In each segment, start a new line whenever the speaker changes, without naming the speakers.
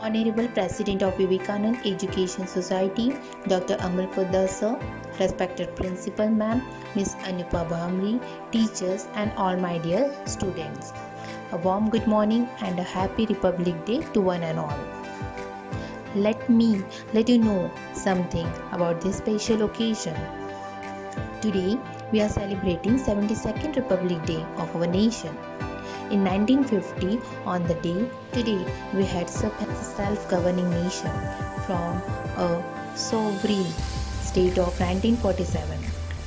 Honorable President of Vivekanand Education Society, Dr. Amal Poddar Sir, respected Principal Ma'am, Miss Anupa Bhamri, teachers and all my dear students. A warm good morning and a happy Republic Day to one and all. Let me let you know something about this special occasion. Today we are celebrating 72nd Republic Day of our nation. In 1950, on the day today, we had a self-governing nation from a sovereign state of 1947,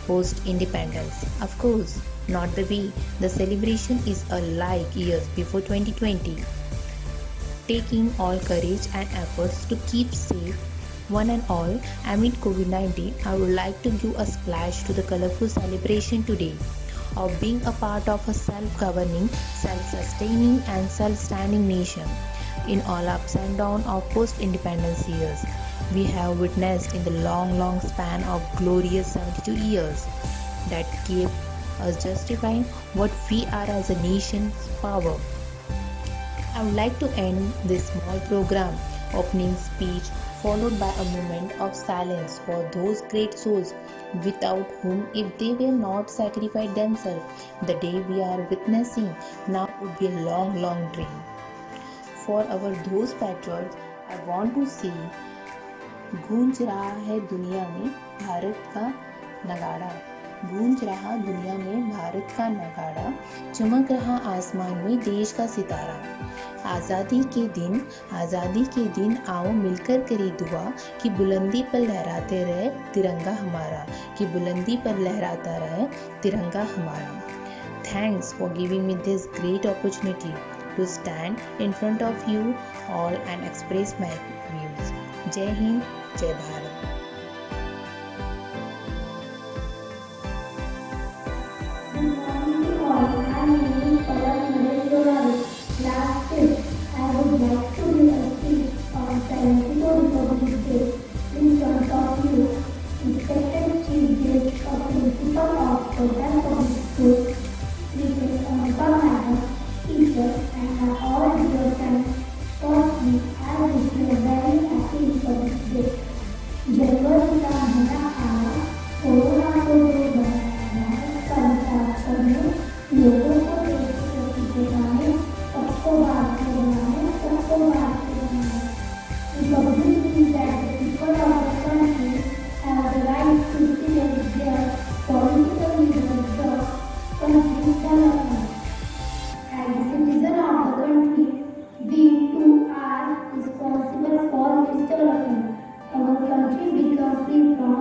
post-independence. Of course, not the way the celebration is alike years before 2020. Taking all courage and efforts to keep safe one and all amid COVID-19, I would like to give a splash to the colorful celebration today of being a part of a self-governing, self-sustaining and self-standing nation. In all ups and downs of post-independence years, we have witnessed in the long span of glorious 72 years that keep us justifying what we are as a nation's power. I would like to end this small program opening speech followed by a moment of silence for those great souls without whom, if they were not sacrificed themselves, the day we are witnessing now would be a long dream. For our those patriots, I want to say, गूंज रहा है दुनिया में भारत का नगाड़ा, गूंज रहा दुनिया में भारत का नगाड़ा, चमक रहा आसमान में देश का सितारा। आज़ादी के दिन आओ मिलकर करें दुआ कि बुलंदी पर लहराते रहे तिरंगा हमारा, कि बुलंदी पर लहराता रहे तिरंगा हमारा। Thanks for giving me this great opportunity to stand in front of you all and express my views. जय हिंद, जय Bharat.
Good morning to all. My name is Pawan Naresh Dorari. Last week, I would like to give a speech on 74 Republic Day in front of you, respected Chief Guest of Principal of Kodan Public School, Mrs. Anupa Madam, teachers, and all dear friends. Firstly, I wish you a very happy Republic Day. जनवरी का महीना आया, corona को जो बनाया संसार करने, लोगों को एक प्रति बनाने, सबको भारतीय बनाने, सबको भारतीय बनाने। Republic is that the people of the country have the right to select their political leaders, the country's development. As a citizen of the country, we too are responsible for its development. Our country became free from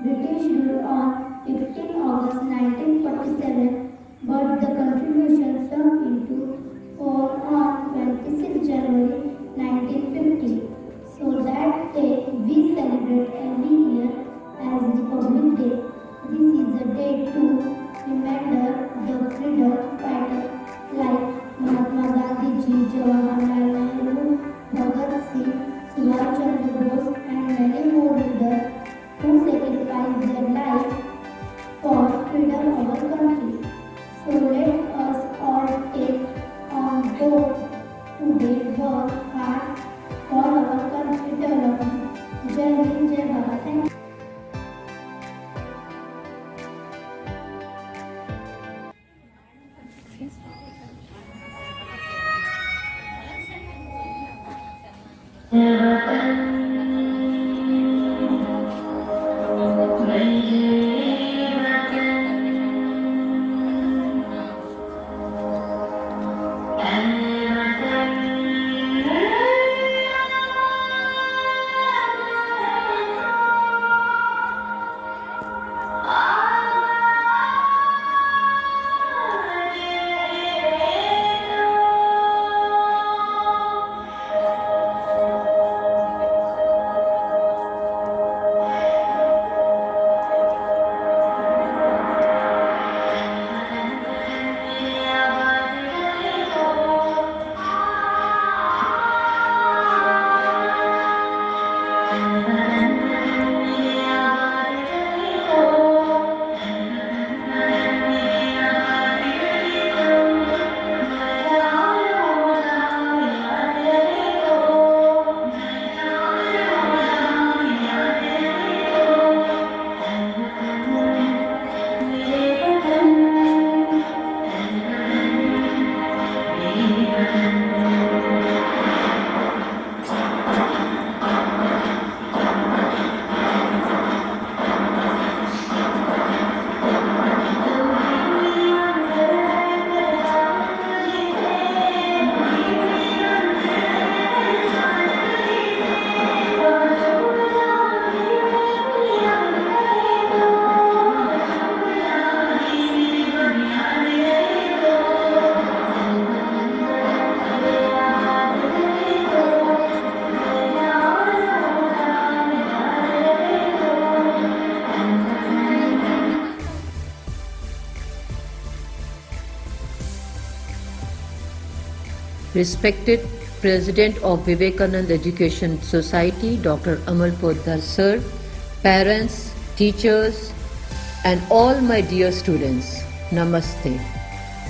British rule on 15 August 1947, but the contribution sunk into fall on 26 January 1950. So that day we celebrate every year as Republic Day. This is a day to remember the freedom fighters like Mahatma Gandhi Ji, Jawaharlal Nehru, Bhagat Singh, Subhash Chandra Bose and many more leaders who sacrificed their lives for freedom of our country. So let us all take on board today work hard for our country development. Jai Hind, Jai Bharat. Thank you.
Respected President of Vivekananda Education Society, Dr. Amal Poddar Sir, parents, teachers, and all my dear students, Namaste.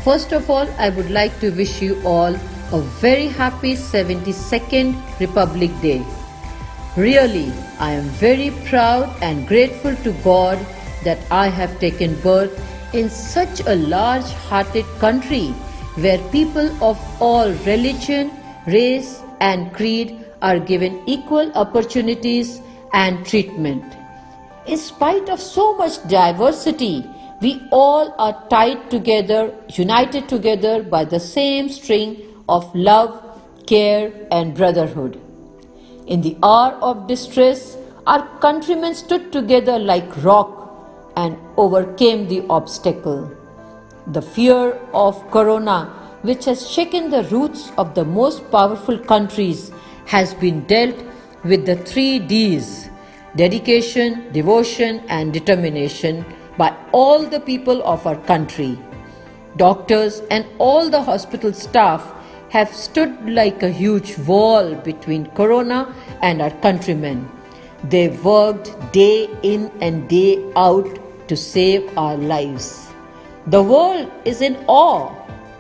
First of all, I would like to wish you all a very happy 72nd Republic Day. Really, I am very proud and grateful to God that I have taken birth in such a large-hearted country where people of all religion, race and creed are given equal opportunities and treatment. In spite of so much diversity, we all are tied together, united together by the same string of love, care and brotherhood. In the hour of distress, our countrymen stood together like rock and overcame the obstacle. The fear of corona, which has shaken the roots of the most powerful countries, has been dealt with the 3 Ds: dedication, devotion and determination by all the people of our country. Doctors and all the hospital staff have stood like a huge wall between corona and our countrymen. They worked day in and day out to save our lives. The world is in awe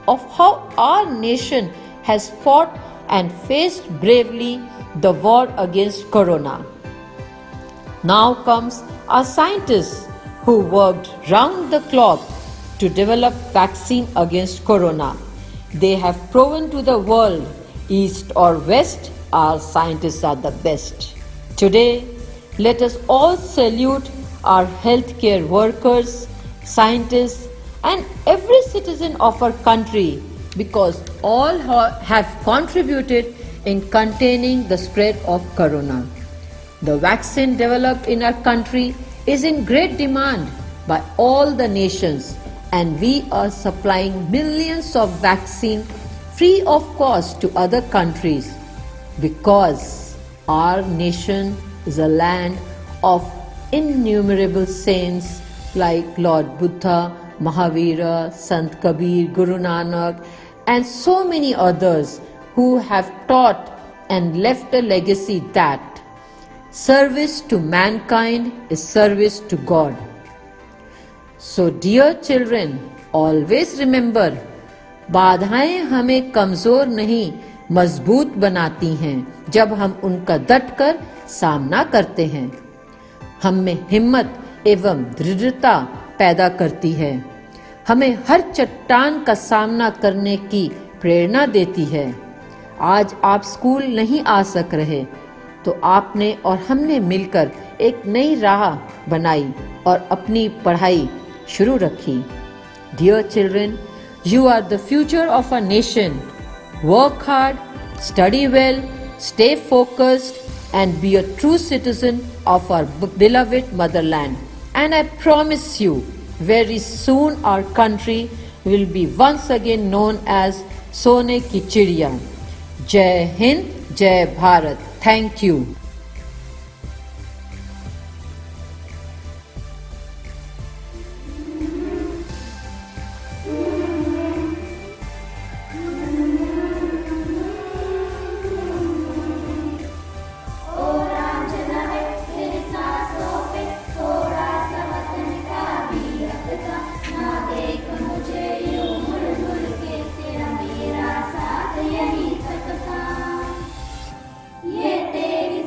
of how our nation has fought and faced bravely the war against corona. Now comes our scientists who worked round the clock to develop vaccine against corona. They have proven to the world, east or west, our scientists are the best. Today, let us all salute our healthcare workers, scientists, and every citizen of our country because all have contributed in containing the spread of corona. The vaccine developed in our country is in great demand by all the nations, and we are supplying millions of vaccine free of cost to other countries because our nation is a land of innumerable saints like Lord Buddha, Mahavira, Sant Kabir, Guru Nanak, and so many others who have taught and left a legacy that service to mankind is service to God. So dear children, always remember, बाधाएं हमें कमजोर नहीं मजबूत बनाती हैं जब हम उनका डटकर सामना करते हैं। हम में हिम्मत एवं दृढ़ता पैदा करती है, हमें हर चट्टान का सामना करने की प्रेरणा देती है। आज आप स्कूल नहीं आ सक रहे तो आपने और हमने मिलकर एक नई राह बनाई और अपनी पढ़ाई शुरू रखी। Dear children, you are the future of our nation. Work hard, study well, stay focused and be a true citizen of our beloved motherland. And I promise you, very soon our country will be once again known as Sone Ki Chidiya. Jai Hind, Jai Bharat. Thank you.
ये तेरी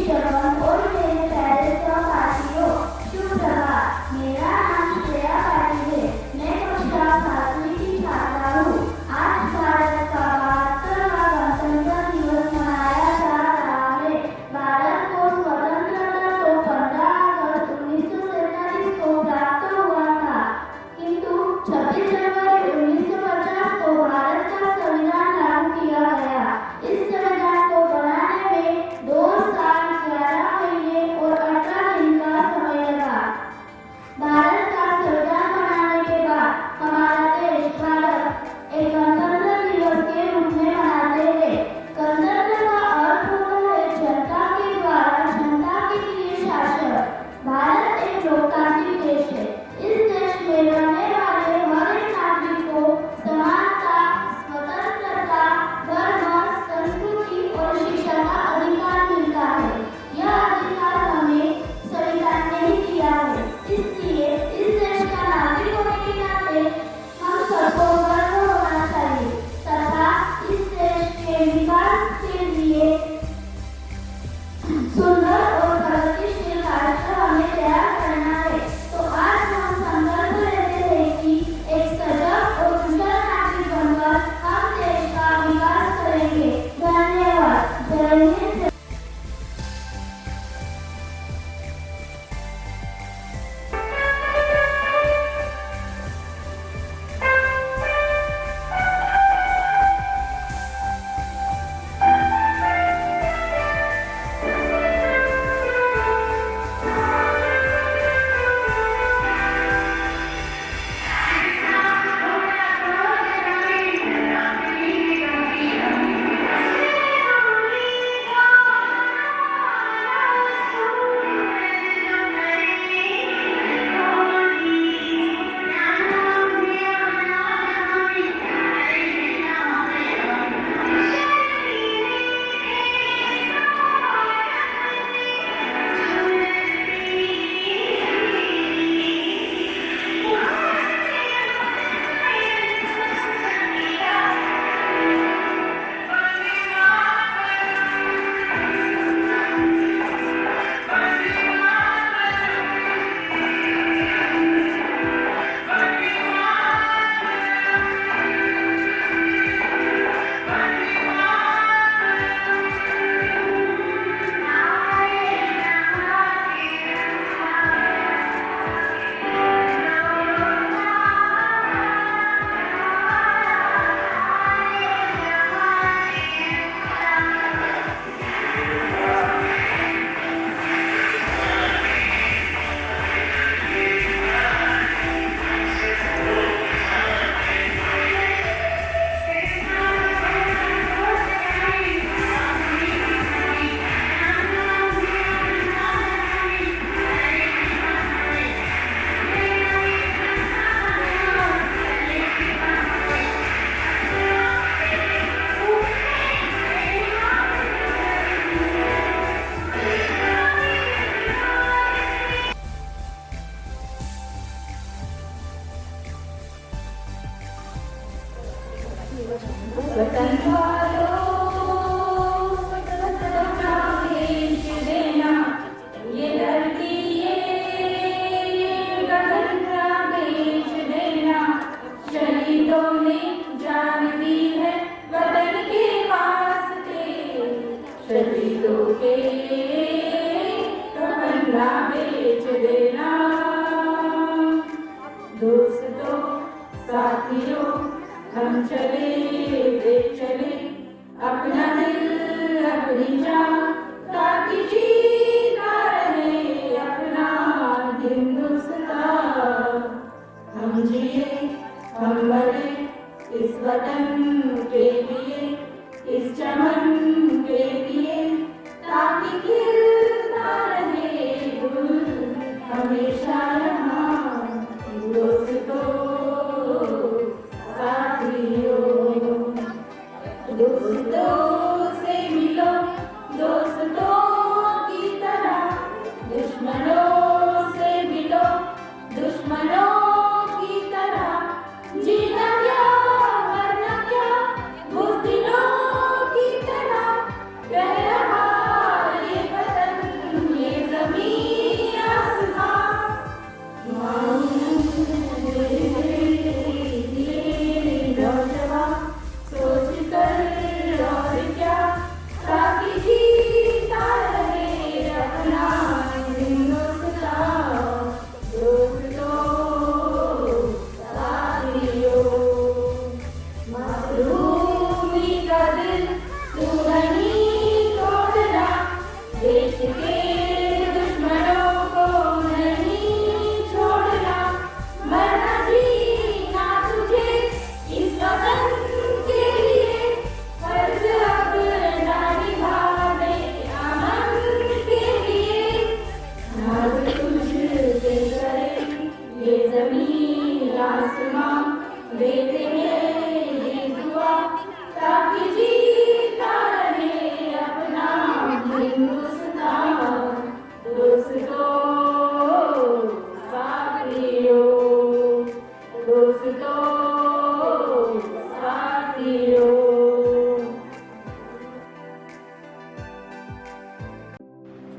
श्रवण और मेरे प्यारे सहपाठियों, शुभ प्रभात। मेरा नाम श्रेया पाटिल है। मैं कक्षा 7वीं की छात्रा हूँ। आज भारत का 72वां गणतंत्र दिवस मनाया जा रहा है। भारत को स्वतंत्रता तो 15 अगस्त 1947 को प्राप्त हुआ था, किंतु 26 जनवरी 1950 को भारत का संविधान लागू किया गया। इस संविधान को बनाने में 2 साल 11 महीने और 18 दिन का समय लगा। भारत का संविधान बनाने के बाद हमारा देश भारत एक गणतंत्र दिवस के रूप में मनाते हैं। गणतंत्र का अर्थ होता है जनता के द्वारा जनता के लिए शासन। भारत एक लोकतांत्रिक देश है। इस देश में रहने वाले हर एक नागरिक को समानता, स्वतंत्रता, धर्म, संस्कृति और शिक्षा का अधिकार मिलता है। यह अधिकार हमें संविधान ने ही दिया है। इसलिए इस देश का नागरिक होने के नाते हम सबको गर्व होना चाहिए तथा इस देश के विकास के लिए सुंदर और प्रगतिशील राष्ट्र हमें तैयार करना है। तो आज हम संकल्प लेते हैं कि एक सजग और कुशल नागरिक बनकर हम देश का विकास करेंगे। धन्यवाद। जय हिंद।
शहीदों के तमन्ना बेच देना। दोस्तों साथियों हम चले वे चले अपना दिल अपनी जान ताकि जीता रहे अपना हिंदुस्तान। हम जिए हम मरे इस वतन के लिए इस चमन के लिए ताकि खिलता रहे गुल हमेशा।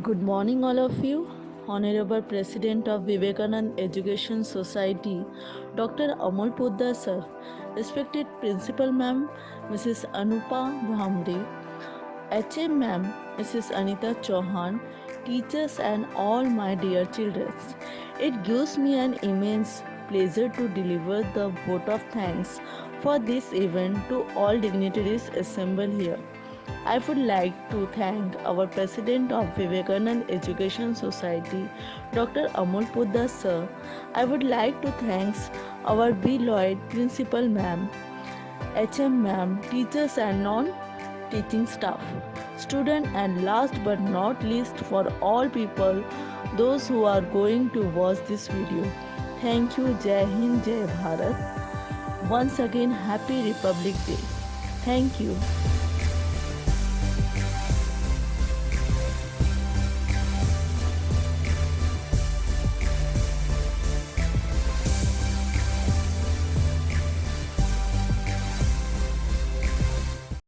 Good morning, all of you. Honorable President of Vivekananda Education Society, Dr. Amol Poddar sir, respected Principal Ma'am, Mrs. Anupa Bhamre, HM Ma'am, Mrs. Anita Chauhan, teachers and all my dear children. It gives me an immense pleasure to deliver the vote of thanks for this event to all dignitaries assembled here. I would like to thank our President of Vivekananda Education Society, Dr. Amol Poddar sir. I would like to thank our beloved Principal Ma'am, HM Ma'am, teachers and non-teaching staff, students, and last but not least for all people, those who are going to watch this video. Thank you. Jai Hind, Jai Bharat. Once again, Happy Republic Day. Thank you.